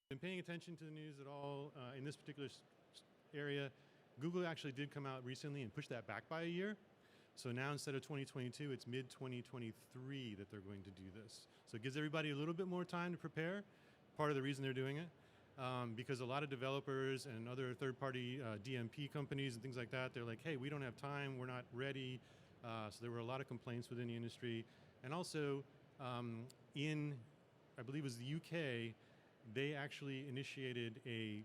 Been paying attention to the news at all in this particular area, Google actually did come out recently and push that back by a year. So now instead of 2022, it's mid-2023 that they're going to do this. So it gives everybody a little bit more time to prepare. Part of the reason they're doing it, because a lot of developers and other third-party DMP companies and things like that, they're like, hey, we don't have time, we're not ready. So there were a lot of complaints within the industry. And also in, I believe it was the UK, they actually initiated a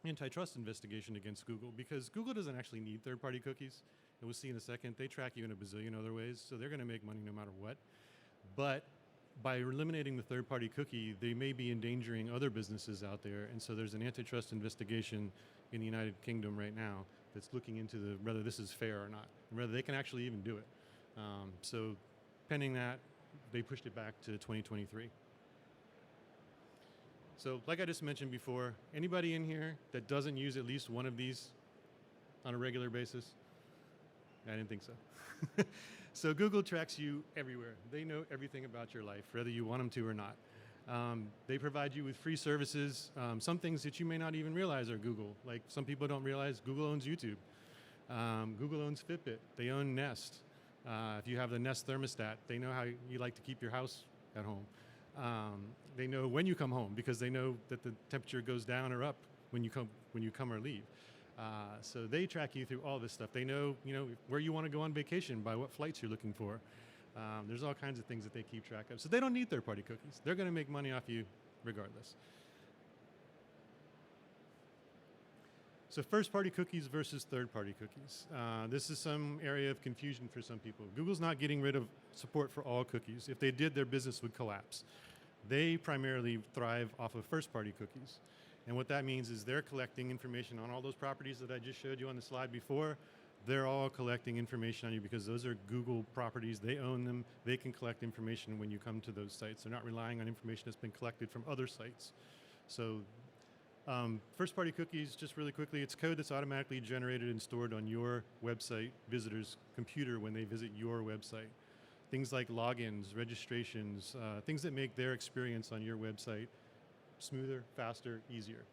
antitrust investigation against Google because Google doesn't actually need third-party cookies. And we'll see in a second, they track you in a bazillion other ways, so they're gonna make money no matter what. But by eliminating the third-party cookie, they may be endangering other businesses out there, and so there's an antitrust investigation in the United Kingdom right now that's looking into whether this is fair or not, and whether they can actually even do it. So pending that, they pushed it back to 2023. So like I just mentioned before, anybody in here that doesn't use at least one of these on a regular basis? I didn't think so. So Google tracks you everywhere. They know everything about your life, whether you want them to or not. They provide you with free services. Some things that you may not even realize are Google. Like some people don't realize Google owns YouTube. Google owns Fitbit. They own Nest. If you have the Nest thermostat, they know how you like to keep your house at home. They know when you come home because they know that the temperature goes down or up when you come or leave. So they track you through all this stuff. They know, where you want to go on vacation, by what flights you're looking for. There's all kinds of things that they keep track of. So they don't need third-party cookies. They're going to make money off you regardless. So first-party cookies versus third-party cookies. This is some area of confusion for some people. Google's not getting rid of support for all cookies. If they did, their business would collapse. They primarily thrive off of first-party cookies. And what that means is they're collecting information on all those properties that I just showed you on the slide before. They're all collecting information on you because those are Google properties. They own them. They can collect information when you come to those sites. They're not relying on information that's been collected from other sites. So first-party cookies, just really quickly, it's code that's automatically generated and stored on your website visitor's computer when they visit your website. Things like logins, registrations, things that make their experience on your website smoother, faster, easier.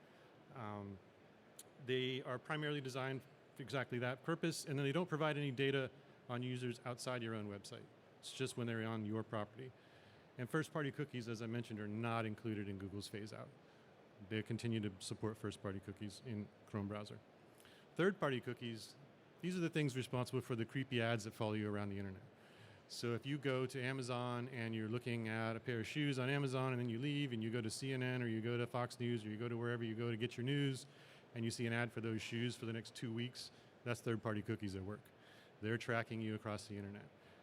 They are primarily designed for exactly that purpose, and then they don't provide any data on users outside your own website. It's just when they're on your property. And first-party cookies, as I mentioned, are not included in Google's phase-out. They continue to support first-party cookies in Chrome browser. Third-party cookies, these are the things responsible for the creepy ads that follow you around the internet. So if you go to Amazon and you're looking at a pair of shoes on Amazon and then you leave and you go to CNN or you go to Fox News or you go to wherever you go to get your news and you see an ad for those shoes for the next 2 weeks, that's third-party cookies at work. They're tracking you across the internet.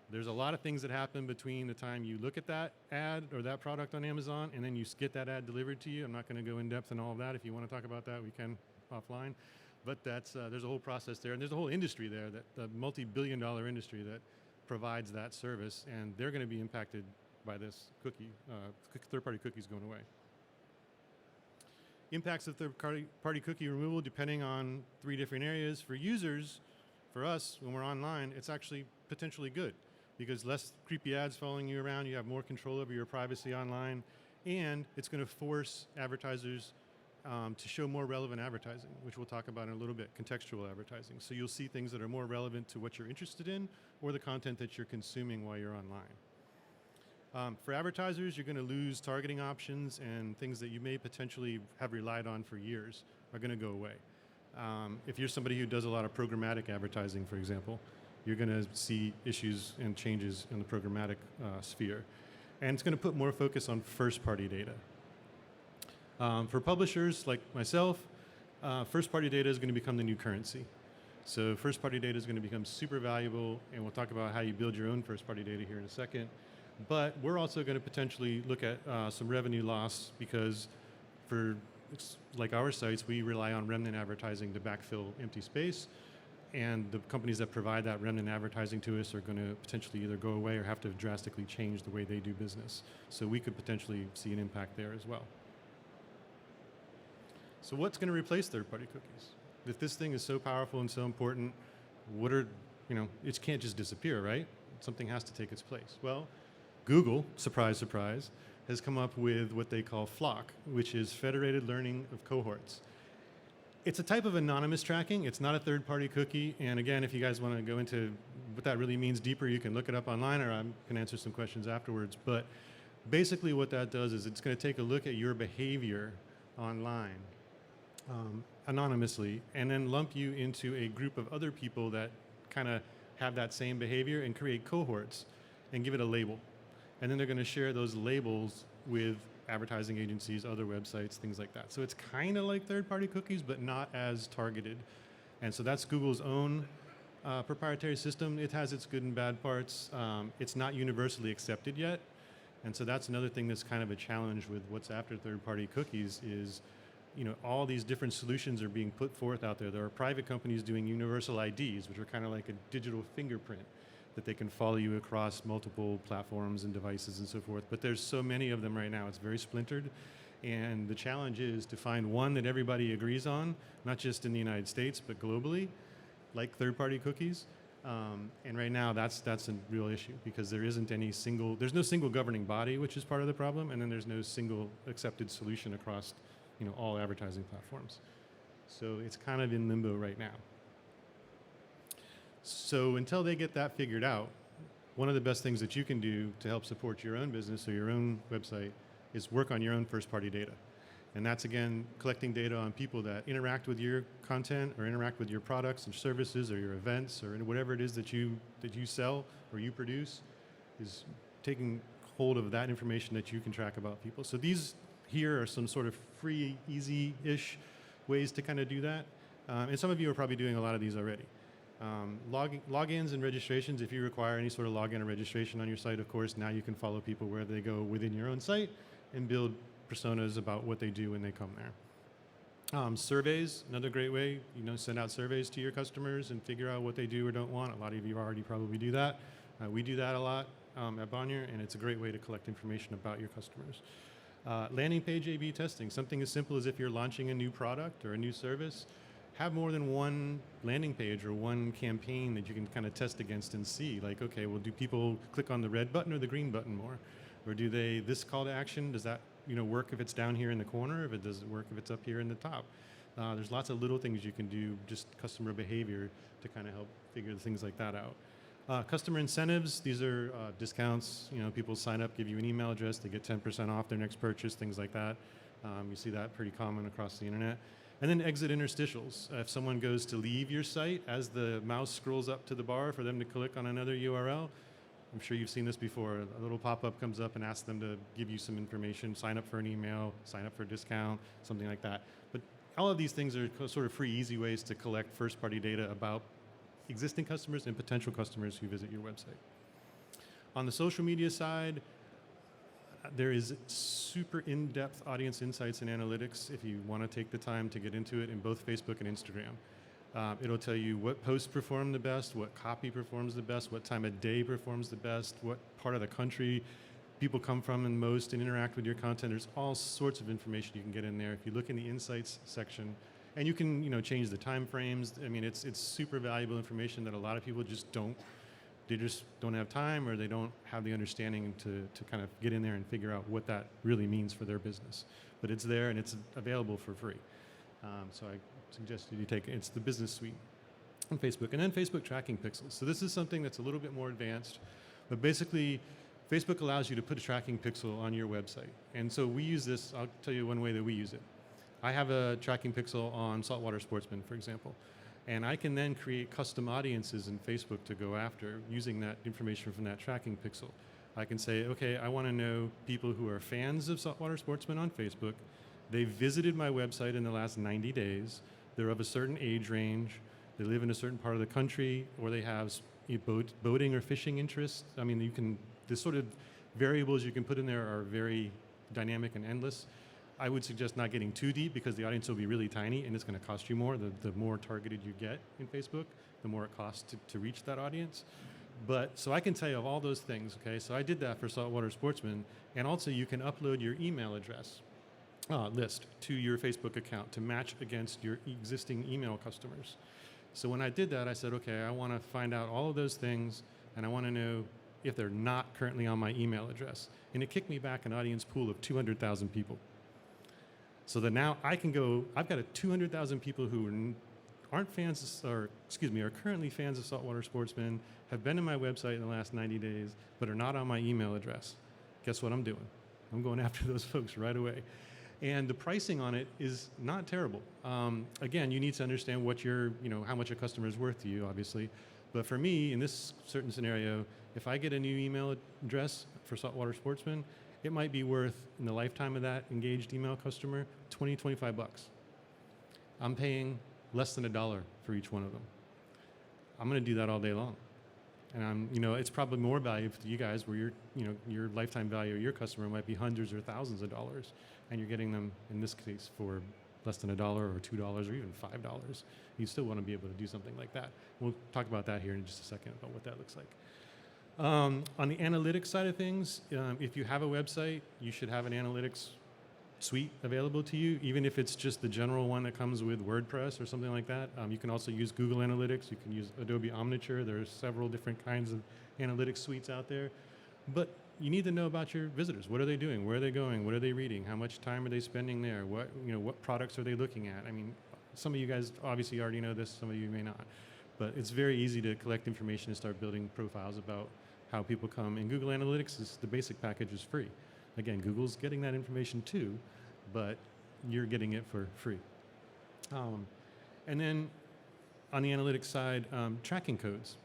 There's a lot of things that happen between the time you look at that ad or that product on Amazon and then you get that ad delivered to you. I'm not going to go in depth on all of that. If you want to talk about that, we can offline. But that's there's a whole process there, and there's a whole industry there, the multi-billion-dollar industry that provides that service, and they're going to be impacted by this third-party cookies going away. Impacts of third-party cookie removal depending on 3 different areas. For users, for us, when we're online, it's actually potentially good because less creepy ads following you around, you have more control over your privacy online, and it's going to force advertisers to show more relevant advertising, which we'll talk about in a little bit, contextual advertising. So you'll see things that are more relevant to what you're interested in or the content that you're consuming while you're online. For advertisers, you're going to lose targeting options, and things that you may potentially have relied on for years are going to go away. If you're somebody who does a lot of programmatic advertising, for example, you're going to see issues and changes in the programmatic sphere. And it's going to put more focus on first-party data. For publishers like myself, first-party data is going to become the new currency. So first-party data is going to become super valuable, and we'll talk about how you build your own first-party data here in a second. But we're also going to potentially look at some revenue loss because for like our sites, we rely on remnant advertising to backfill empty space, and the companies that provide that remnant advertising to us are going to potentially either go away or have to drastically change the way they do business. So we could potentially see an impact there as well. So what's going to replace third-party cookies? If this thing is so powerful and so important, it can't just disappear, right? Something has to take its place. Well, Google, surprise, surprise, has come up with what they call FLOC, which is Federated Learning of Cohorts. It's a type of anonymous tracking. It's not a third-party cookie. And again, if you guys want to go into what that really means deeper, you can look it up online, or I can answer some questions afterwards. But basically what that does is it's going to take a look at your behavior online anonymously, and then lump you into a group of other people that kind of have that same behavior and create cohorts and give it a label. And then they're going to share those labels with advertising agencies, other websites, things like that. So it's kind of like third-party cookies, but not as targeted. And so that's Google's own proprietary system. It has its good and bad parts. It's not universally accepted yet. And so that's another thing that's kind of a challenge with what's after third-party cookies is, all these different solutions are being put forth out there. There are private companies doing universal IDs, which are kind of like a digital fingerprint that they can follow you across multiple platforms and devices and so forth. But there's so many of them right now. It's very splintered. And the challenge is to find one that everybody agrees on, not just in the United States, but globally, like third-party cookies. And right now, that's a real issue because there's no single governing body, which is part of the problem, and then there's no single accepted solution across all advertising platforms. So it's kind of in limbo right now. So until they get that figured out, one of the best things that you can do to help support your own business or your own website is work on your own first-party data. And that's, again, collecting data on people that interact with your content or interact with your products and services or your events or whatever it is that you sell or you produce, is taking hold of that information that you can track about people. So these here are some sort of free, easy-ish ways to kind of do that. And some of you are probably doing a lot of these already. Logins and registrations, if you require any sort of login or registration on your site, of course, now you can follow people where they go within your own site and build personas about what they do when they come there. Surveys, another great way, send out surveys to your customers and figure out what they do or don't want. A lot of you already probably do that. We do that a lot at Bonnier, and it's a great way to collect information about your customers. Landing page A/B testing, something as simple as if you're launching a new product or a new service, have more than one landing page or one campaign that you can kind of test against and see, like, okay, well, do people click on the red button or the green button more? Or do they, this call to action, does that work if it's down here in the corner, if it doesn't work if it's up here in the top? There's lots of little things you can do, just customer behavior, to kind of help figure things like that out. Customer incentives, these are discounts. People sign up, give you an email address, they get 10% off their next purchase, things like that. You see that pretty common across the internet. And then exit interstitials. If someone goes to leave your site, as the mouse scrolls up to the bar for them to click on another URL, I'm sure you've seen this before. A little pop-up comes up and asks them to give you some information, sign up for an email, sign up for a discount, something like that. But all of these things are sort of free, easy ways to collect first-party data about existing customers and potential customers who visit your website. On the social media side, there is super in-depth audience insights and analytics if you want to take the time to get into it in both Facebook and Instagram. It'll tell you what posts perform the best, what copy performs the best, what time of day performs the best, what part of the country people come from and most and interact with your content. There's all sorts of information you can get in there. If you look in the insights section, and you can change the time frames. I mean, it's super valuable information that a lot of people just don't have time, or they don't have the understanding to kind of get in there and figure out what that really means for their business. But it's there and it's available for free. So I suggest you take it. It's the business suite on Facebook. And then Facebook tracking pixels. So this is something that's a little bit more advanced, but basically Facebook allows you to put a tracking pixel on your website. And so we use this. I'll tell you one way that we use it. I have a tracking pixel on Saltwater Sportsman, for example. And I can then create custom audiences in Facebook to go after using that information from that tracking pixel. I can say, okay, I want to know people who are fans of Saltwater Sportsman on Facebook. They visited my website in the last 90 days. They're of a certain age range. They live in a certain part of the country, or they have boating or fishing interests. I mean, the sort of variables you can put in there are very dynamic and endless. I would suggest not getting too deep because the audience will be really tiny and it's going to cost you more. The more targeted you get in Facebook, the more it costs to reach that audience. But so I can tell you of all those things, okay? So I did that for Saltwater Sportsman, and also you can upload your email address list to your Facebook account to match against your existing email customers. So when I did that, I said, okay, I want to find out all of those things, and I want to know if they're not currently on my email address. And it kicked me back an audience pool of 200,000 people. So that now I can go, I've got 200,000 people who aren't fans, or excuse me, are currently fans of saltwater sportsmen, have been to my website in the last 90 days, but are not on my email address. Guess what I'm doing? I'm going after those folks right away. And the pricing on it is not terrible. Again, you need to understand what how much a customer is worth to you, obviously. But for me, in this certain scenario, if I get a new email address for Saltwater Sportsman, it might be worth, in the lifetime of that engaged email customer, 20, 25 bucks. I'm paying less than $1 for each one of them. I'm going to do that all day long. And it's probably more valuable to you guys where your lifetime value of your customer might be hundreds or thousands of dollars, and you're getting them, in this case, for less than $1 or $2 or even $5. You still want to be able to do something like that. We'll talk about that here in just a second, about what that looks like. On the analytics side of things, if you have a website, you should have an analytics suite available to you, even if it's just the general one that comes with WordPress or something like that. You can also use Google Analytics. You can use Adobe Omniture. There are several different kinds of analytics suites out there. But you need to know about your visitors. What are they doing? Where are they going? What are they reading? How much time are they spending there? What products are they looking at? I mean, some of you guys obviously already know this. Some of you may not. But it's very easy to collect information and start building profiles about how people come. And Google Analytics, the basic package is free. Again, Google's getting that information too, but you're getting it for free. And then on the analytics side, tracking codes.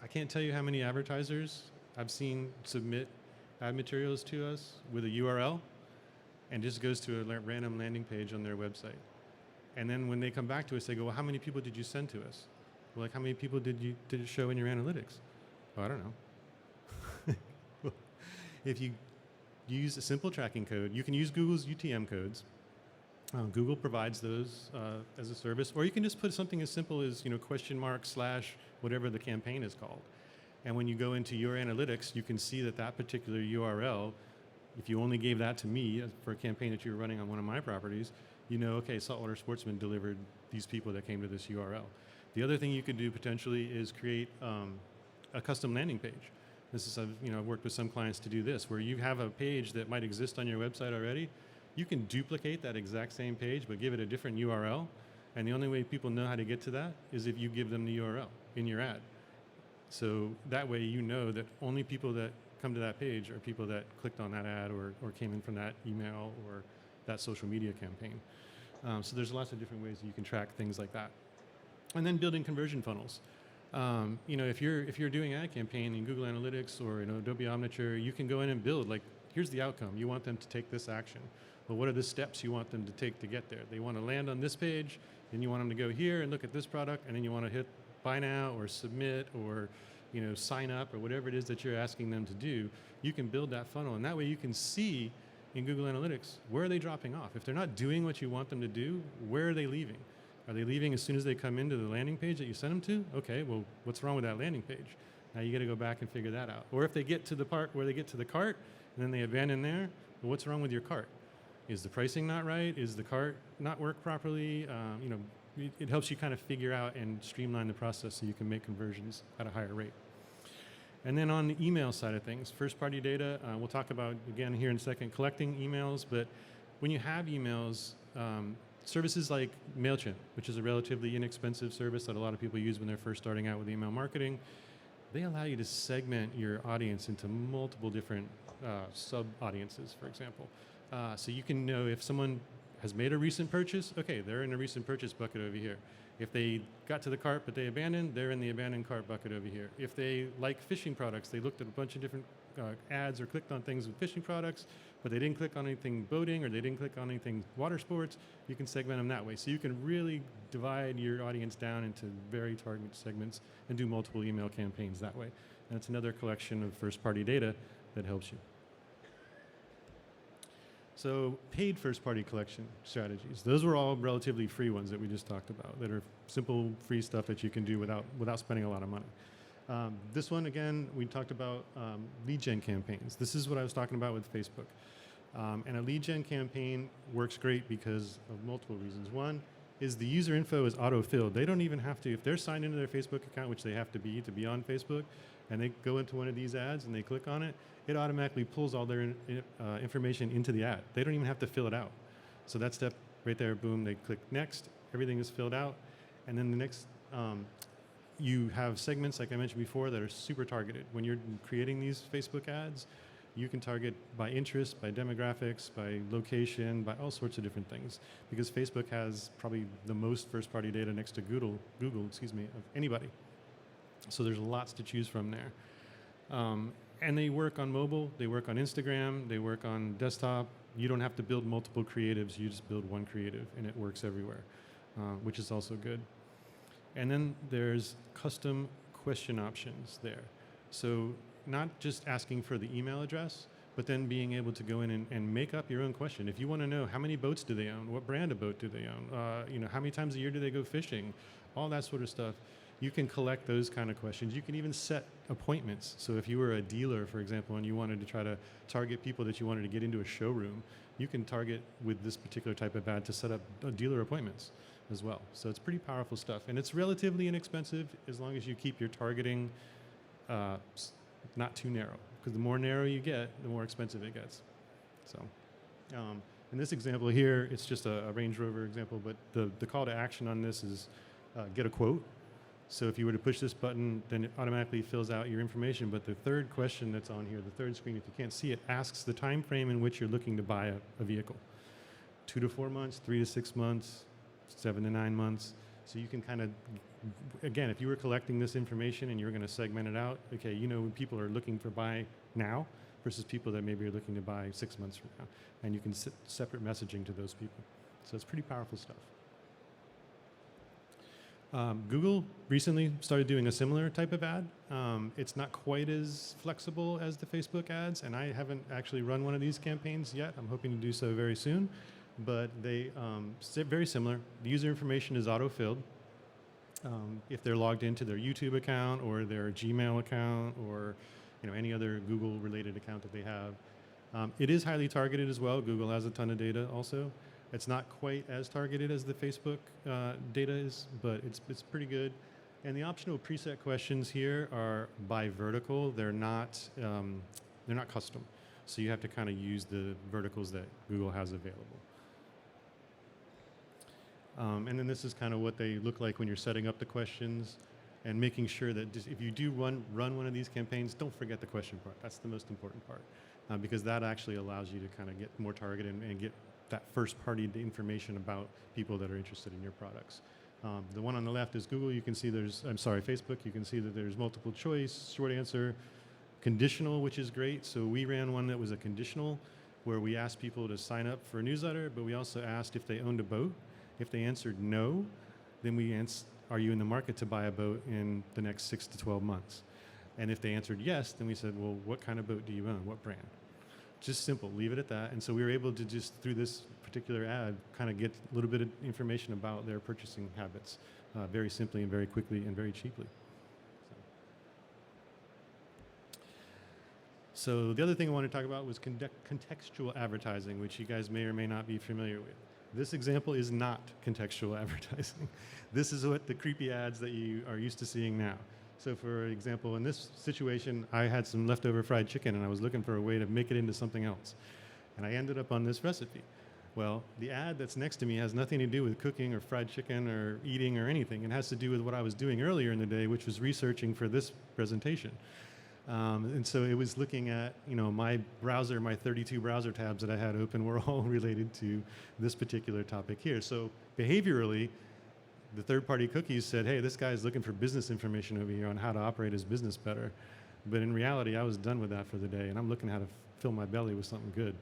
I can't tell you how many advertisers I've seen submit ad materials to us with a URL and just goes to a random landing page on their website. And then when they come back to us, they go, well, how many people did you send to us? Well, like, how many people did it show in your analytics? Oh, I don't know. If you use a simple tracking code, you can use Google's UTM codes. Google provides those as a service, or you can just put something as simple as / whatever the campaign is called. And when you go into your analytics, you can see that particular URL, if you only gave that to me for a campaign that you were running on one of my properties, okay, Saltwater Sportsman delivered these people that came to this URL. The other thing you could do potentially is create a custom landing page. I've worked with some clients to do this, where you have a page that might exist on your website already. You can duplicate that exact same page, but give it a different URL. And the only way people know how to get to that is if you give them the URL in your ad. So that way you know that only people that come to that page are people that clicked on that ad or came in from that email or that social media campaign. So there's lots of different ways that you can track things like that. And then building conversion funnels. If you're doing an ad campaign in Google Analytics or Adobe Omniture, you can go in and build, like, here's the outcome. You want them to take this action. Well, what are the steps you want them to take to get there? They want to land on this page, then you want them to go here and look at this product, and then you want to hit buy now or submit or sign up or whatever it is that you're asking them to do. You can build that funnel, and that way you can see in Google Analytics, where are they dropping off? If they're not doing what you want them to do, where are they leaving? Are they leaving as soon as they come into the landing page that you sent them to? Okay, well, what's wrong with that landing page? Now you got to go back and figure that out. Or if they get to the part where they get to the cart and then they abandon there, well, what's wrong with your cart? Is the pricing not right? Is the cart not work properly? It helps you kind of figure out and streamline the process so you can make conversions at a higher rate. And then on the email side of things, first-party data, we'll talk about, again, here in a second, collecting emails. But when you have emails, services like MailChimp, which is a relatively inexpensive service that a lot of people use when they're first starting out with email marketing, they allow you to segment your audience into multiple different sub-audiences, for example. So you can know if someone has made a recent purchase, okay, they're in a recent purchase bucket over here. If they got to the cart but they abandoned, they're in the abandoned cart bucket over here. If they like fishing products, they looked at a bunch of different ads or clicked on things with fishing products, but they didn't click on anything boating or they didn't click on anything water sports, you can segment them that way. So you can really divide your audience down into very targeted segments and do multiple email campaigns that way. And it's another collection of first-party data that helps you. So paid first-party collection strategies. Those were all relatively free ones that we just talked about, that are simple, free stuff that you can do without spending a lot of money. This one, again, we talked about lead gen campaigns. This is what I was talking about with Facebook. And a lead gen campaign works great because of multiple reasons. One, is the user info is auto-filled. They don't even have to, if they're signed into their Facebook account, which they have to be on Facebook, and they go into one of these ads and they click on it, it automatically pulls all their information into the ad. They don't even have to fill it out. So that step right there, boom, they click next, everything is filled out, and then the next, you have segments, like I mentioned before, that are super targeted. When you're creating these Facebook ads, you can target by interest, by demographics, by location, by all sorts of different things. Because Facebook has probably the most first-party data next to Google, of anybody. So there's lots to choose from there. And they work on mobile, they work on Instagram, they work on desktop. You don't have to build multiple creatives, you just build one creative, and it works everywhere, which is also good. And then there's custom question options there. So not just asking for the email address, but then being able to go in and make up your own question. If you want to know how many boats do they own, what brand of boat do they own, how many times a year do they go fishing, all that sort of stuff, you can collect those kind of questions. You can even set appointments. So if you were a dealer, for example, and you wanted to try to target people that you wanted to get into a showroom, you can target with this particular type of ad to set up dealer appointments as well. So it's pretty powerful stuff. And it's relatively inexpensive as long as you keep your targeting not too narrow. Because the more narrow you get, the more expensive it gets. So in this example here, it's just a Range Rover example, but the call to action on this is get a quote. So if you were to push this button, then it automatically fills out your information. But the third question that's on here, the third screen, if you can't see it, asks the time frame in which you're looking to buy a vehicle. 2 to 4 months, 3 to 6 months, 7 to 9 months. So you can kind of, again, if you were collecting this information and you're going to segment it out, okay, you know when people are looking for buy now versus people that maybe are looking to buy 6 months from now. And you can set separate messaging to those people. So it's pretty powerful stuff. Google recently started doing a similar type of ad. It's not quite as flexible as the Facebook ads, and I haven't actually run one of these campaigns yet. I'm hoping to do so very soon. But they very similar. The user information is auto-filled. If they're logged into their YouTube account or their Gmail account or any other Google-related account that they have. It is highly targeted as well. Google has a ton of data also. It's not quite as targeted as the Facebook data is, but it's pretty good. And the optional preset questions here are by vertical. They're not custom. So you have to kind of use the verticals that Google has available. And then this is kind of what they look like when you're setting up the questions and making sure that if you do run one of these campaigns, don't forget the question part. That's the most important part because that actually allows you to kind of get more targeted and get that first-party information about people that are interested in your products. The one on the left is Google. You can see Facebook. You can see that there's multiple choice, short answer, conditional, which is great. So we ran one that was a conditional where we asked people to sign up for a newsletter, but we also asked if they owned a boat. If they answered no, then we asked, are you in the market to buy a boat in the next 6 to 12 months? And if they answered yes, then we said, well, what kind of boat do you own? What brand? Just simple, leave it at that. And so we were able to just, through this particular ad, kind of get a little bit of information about their purchasing habits very simply and very quickly and very cheaply. So the other thing I want to talk about was contextual advertising, which you guys may or may not be familiar with. This example is not contextual advertising. This is what the creepy ads that you are used to seeing now. So for example, in this situation, I had some leftover fried chicken and I was looking for a way to make it into something else. And I ended up on this recipe. Well, the ad that's next to me has nothing to do with cooking or fried chicken or eating or anything. It has to do with what I was doing earlier in the day, which was researching for this presentation. And so it was looking at, my browser, my 32 browser tabs that I had open were all related to this particular topic here. So behaviorally, the third-party cookies said, hey, this guy's looking for business information over here on how to operate his business better. But in reality, I was done with that for the day, and I'm looking how to fill my belly with something good.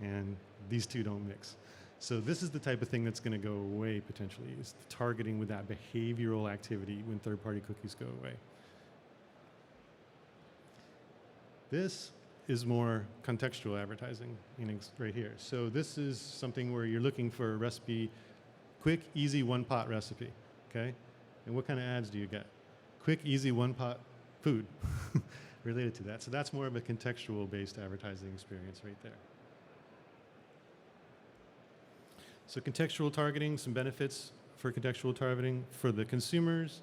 And these two don't mix. So this is the type of thing that's going to go away potentially, is the targeting with that behavioral activity when third-party cookies go away. This is more contextual advertising right here. So this is something where you're looking for a recipe, quick, easy, one-pot recipe, okay? And what kind of ads do you get? Quick, easy, one-pot food related to that. So that's more of a contextual-based advertising experience right there. So contextual targeting, some benefits for contextual targeting for the consumers.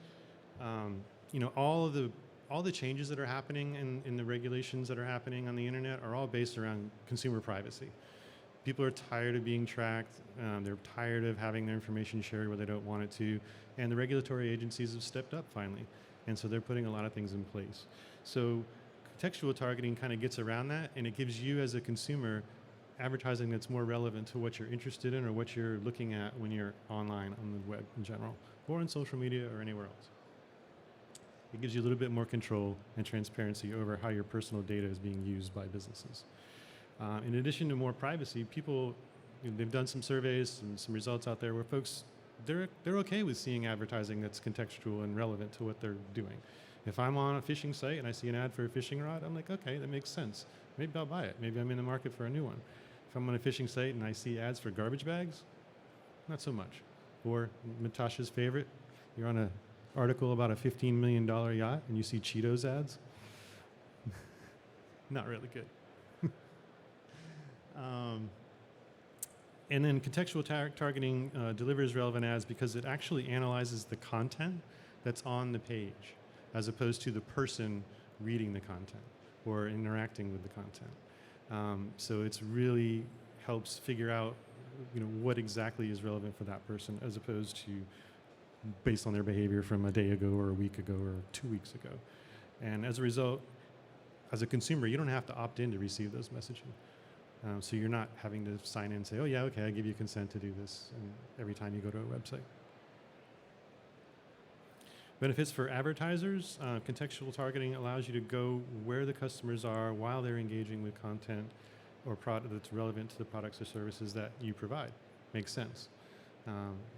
All the changes that are happening in the regulations that are happening on the internet are all based around consumer privacy. People are tired of being tracked. They're tired of having their information shared where they don't want it to. And the regulatory agencies have stepped up finally. And so they're putting a lot of things in place. So contextual targeting kind of gets around that, and it gives you as a consumer advertising that's more relevant to what you're interested in or what you're looking at when you're online on the web in general, or on social media or anywhere else. It gives you a little bit more control and transparency over how your personal data is being used by businesses. In addition to more privacy, people, they've done some surveys and some results out there where folks, they're okay with seeing advertising that's contextual and relevant to what they're doing. If I'm on a fishing site and I see an ad for a fishing rod, I'm like, okay, that makes sense. Maybe I'll buy it. Maybe I'm in the market for a new one. If I'm on a fishing site and I see ads for garbage bags, not so much. Or Natasha's favorite, you're on an article about a $15 million yacht and you see Cheetos ads. Not really good. And then contextual targeting delivers relevant ads because it actually analyzes the content that's on the page as opposed to the person reading the content or interacting with the content. So it's really helps figure out what exactly is relevant for that person as opposed to based on their behavior from a day ago or a week ago or 2 weeks ago. And as a result, as a consumer, you don't have to opt in to receive those messaging. So you're not having to sign in and say, oh yeah, okay, I give you consent to do this every time you go to a website. Benefits for advertisers, contextual targeting allows you to go where the customers are while they're engaging with content or product that's relevant to the products or services that you provide. Makes sense.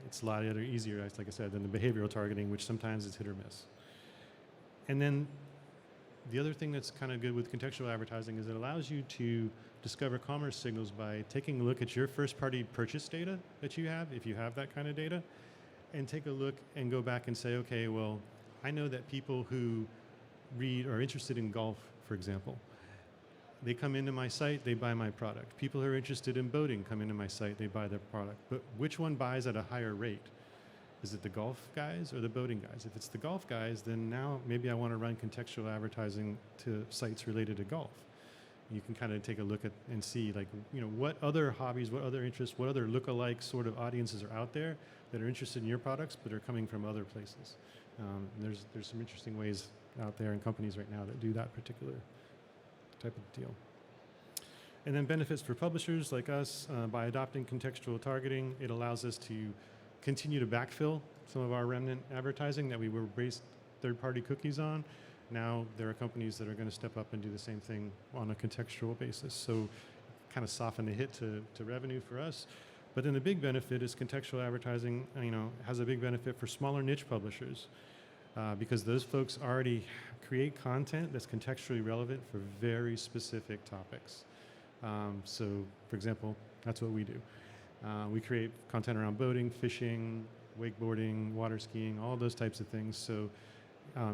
It's a lot easier, like I said, than the behavioral targeting, which sometimes is hit or miss. And then the other thing that's kind of good with contextual advertising is it allows you to discover commerce signals by taking a look at your first-party purchase data that you have, if you have that kind of data, and take a look and go back and say, okay, well, I know that people who read or are interested in golf, for example, they come into my site, they buy my product. People who are interested in boating come into my site, they buy their product. But which one buys at a higher rate? Is it the golf guys or the boating guys? If it's the golf guys, then now maybe I want to run contextual advertising to sites related to golf. You can kind of take a look at and see what other hobbies, what other interests, what other look-alike sort of audiences are out there that are interested in your products but are coming from other places. There's some interesting ways out there in companies right now that do that particular type of deal. And then benefits for publishers like us, by adopting contextual targeting, it allows us to continue to backfill some of our remnant advertising that we were based third-party cookies on. Now there are companies that are going to step up and do the same thing on a contextual basis. So kind of soften the hit to revenue for us. But then the big benefit is contextual advertising, has a big benefit for smaller niche publishers because those folks already create content that's contextually relevant for very specific topics. So for example, that's what we do. We create content around boating, fishing, wakeboarding, water skiing, all those types of things. So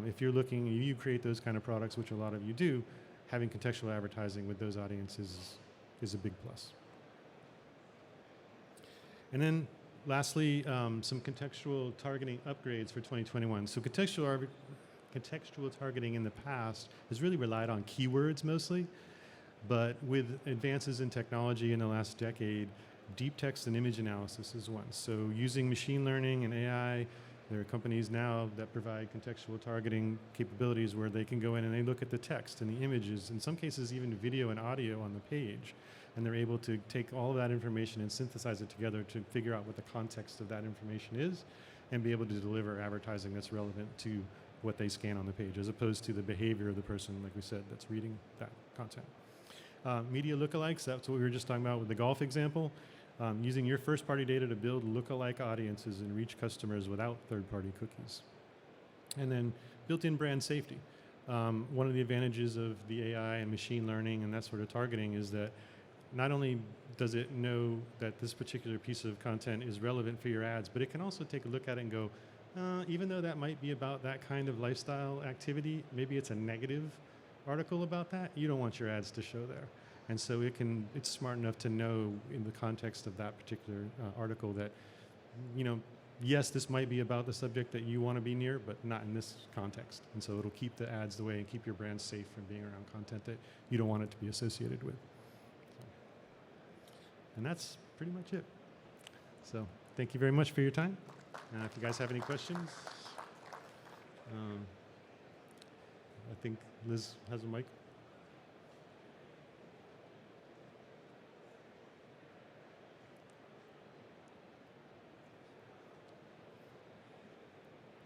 if you're looking, you create those kind of products, which a lot of you do, having contextual advertising with those audiences is a big plus. And then lastly, some contextual targeting upgrades for 2021. So contextual targeting in the past has really relied on keywords mostly, but with advances in technology in the last decade, deep text and image analysis is one. So using machine learning and AI, there are companies now that provide contextual targeting capabilities where they can go in and they look at the text and the images, in some cases even video and audio on the page, and they're able to take all of that information and synthesize it together to figure out what the context of that information is and be able to deliver advertising that's relevant to what they scan on the page, as opposed to the behavior of the person, like we said, that's reading that content. Media lookalikes, that's what we were just talking about with the golf example. Using your first-party data to build lookalike audiences and reach customers without third-party cookies. And then built-in brand safety. One of the advantages of the AI and machine learning and that sort of targeting is that not only does it know that this particular piece of content is relevant for your ads, but it can also take a look at it and go, even though that might be about that kind of lifestyle activity, maybe it's a negative article about that, you don't want your ads to show there. And so it's smart enough to know in the context of that particular article that, yes, this might be about the subject that you want to be near, but not in this context. And so it'll keep the ads away and keep your brand safe from being around content that you don't want it to be associated with. So, and that's pretty much it. So thank you very much for your time. If you guys have any questions, I think Liz has a mic.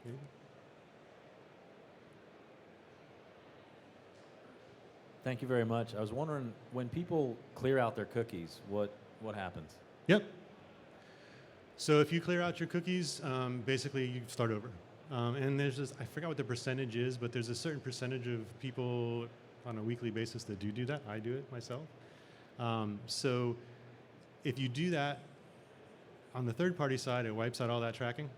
Maybe. Thank you very much. I was wondering, when people clear out their cookies, what happens? Yep. So if you clear out your cookies, basically you start over. And there's this, I forgot what the percentage is, but there's a certain percentage of people on a weekly basis that do that. I do it myself. So if you do that, on the third-party side, it wipes out all that tracking.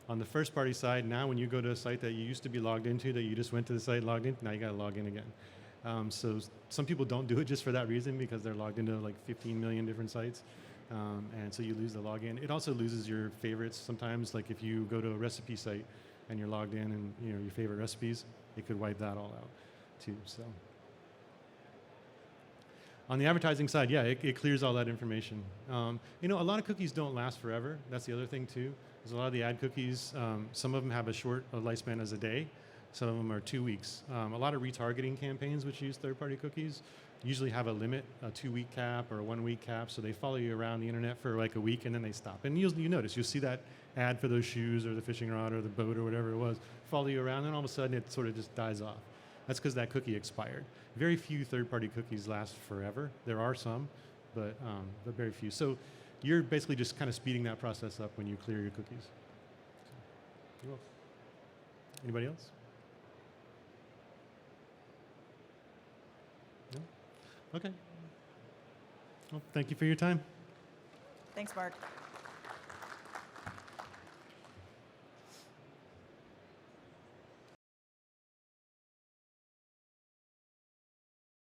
On the first-party side, now when you go to a site that you used to be logged into, that you just went to the site, logged in, now you got to log in again. So some people don't do it just for that reason, because they're logged into like 15 million different sites. And so you lose the login. It also loses your favorites sometimes. Like if you go to a recipe site and you're logged in and your favorite recipes, it could wipe that all out too. So on the advertising side, yeah, it clears all that information. A lot of cookies don't last forever. That's the other thing too. There's a lot of the ad cookies. Some of them have a short lifespan as a day. Some of them are 2 weeks. A lot of retargeting campaigns which use third-party cookies usually have a limit, a 2-week cap or a 1-week cap, so they follow you around the internet for like a week and then they stop. And you notice, you'll see that ad for those shoes or the fishing rod or the boat or whatever it was, follow you around, and all of a sudden it sort of just dies off. That's because that cookie expired. Very few third-party cookies last forever. There are some, but very few. So you're basically just kind of speeding that process up when you clear your cookies. So, you're welcome. Anybody else? No? Okay. Well, thank you for your time. Thanks, Mark.